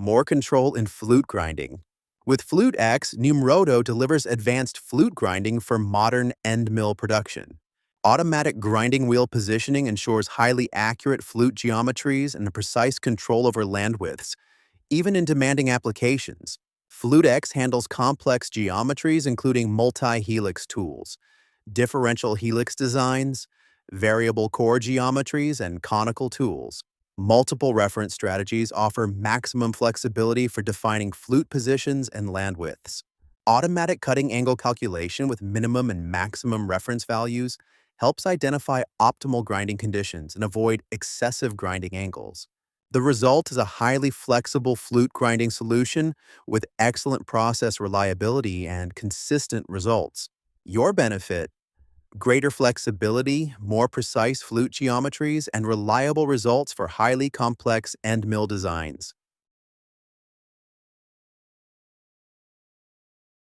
more control in flute grinding. With Flute-X, NUMROTO delivers advanced flute grinding for modern end mill production. Automatic grinding wheel positioning ensures highly accurate flute geometries and a precise control over land widths, even in demanding applications. Flute-X handles complex geometries including multi-helix tools, differential helix designs, variable core geometries, and conical tools. Multiple reference strategies offer maximum flexibility for defining flute positions and land widths. Automatic cutting angle calculation with minimum and maximum reference values helps identify optimal grinding conditions and avoid excessive grinding angles. The result is a highly flexible flute grinding solution with excellent process reliability and consistent results. Your benefit: greater flexibility, more precise flute geometries, and reliable results for highly complex end mill designs.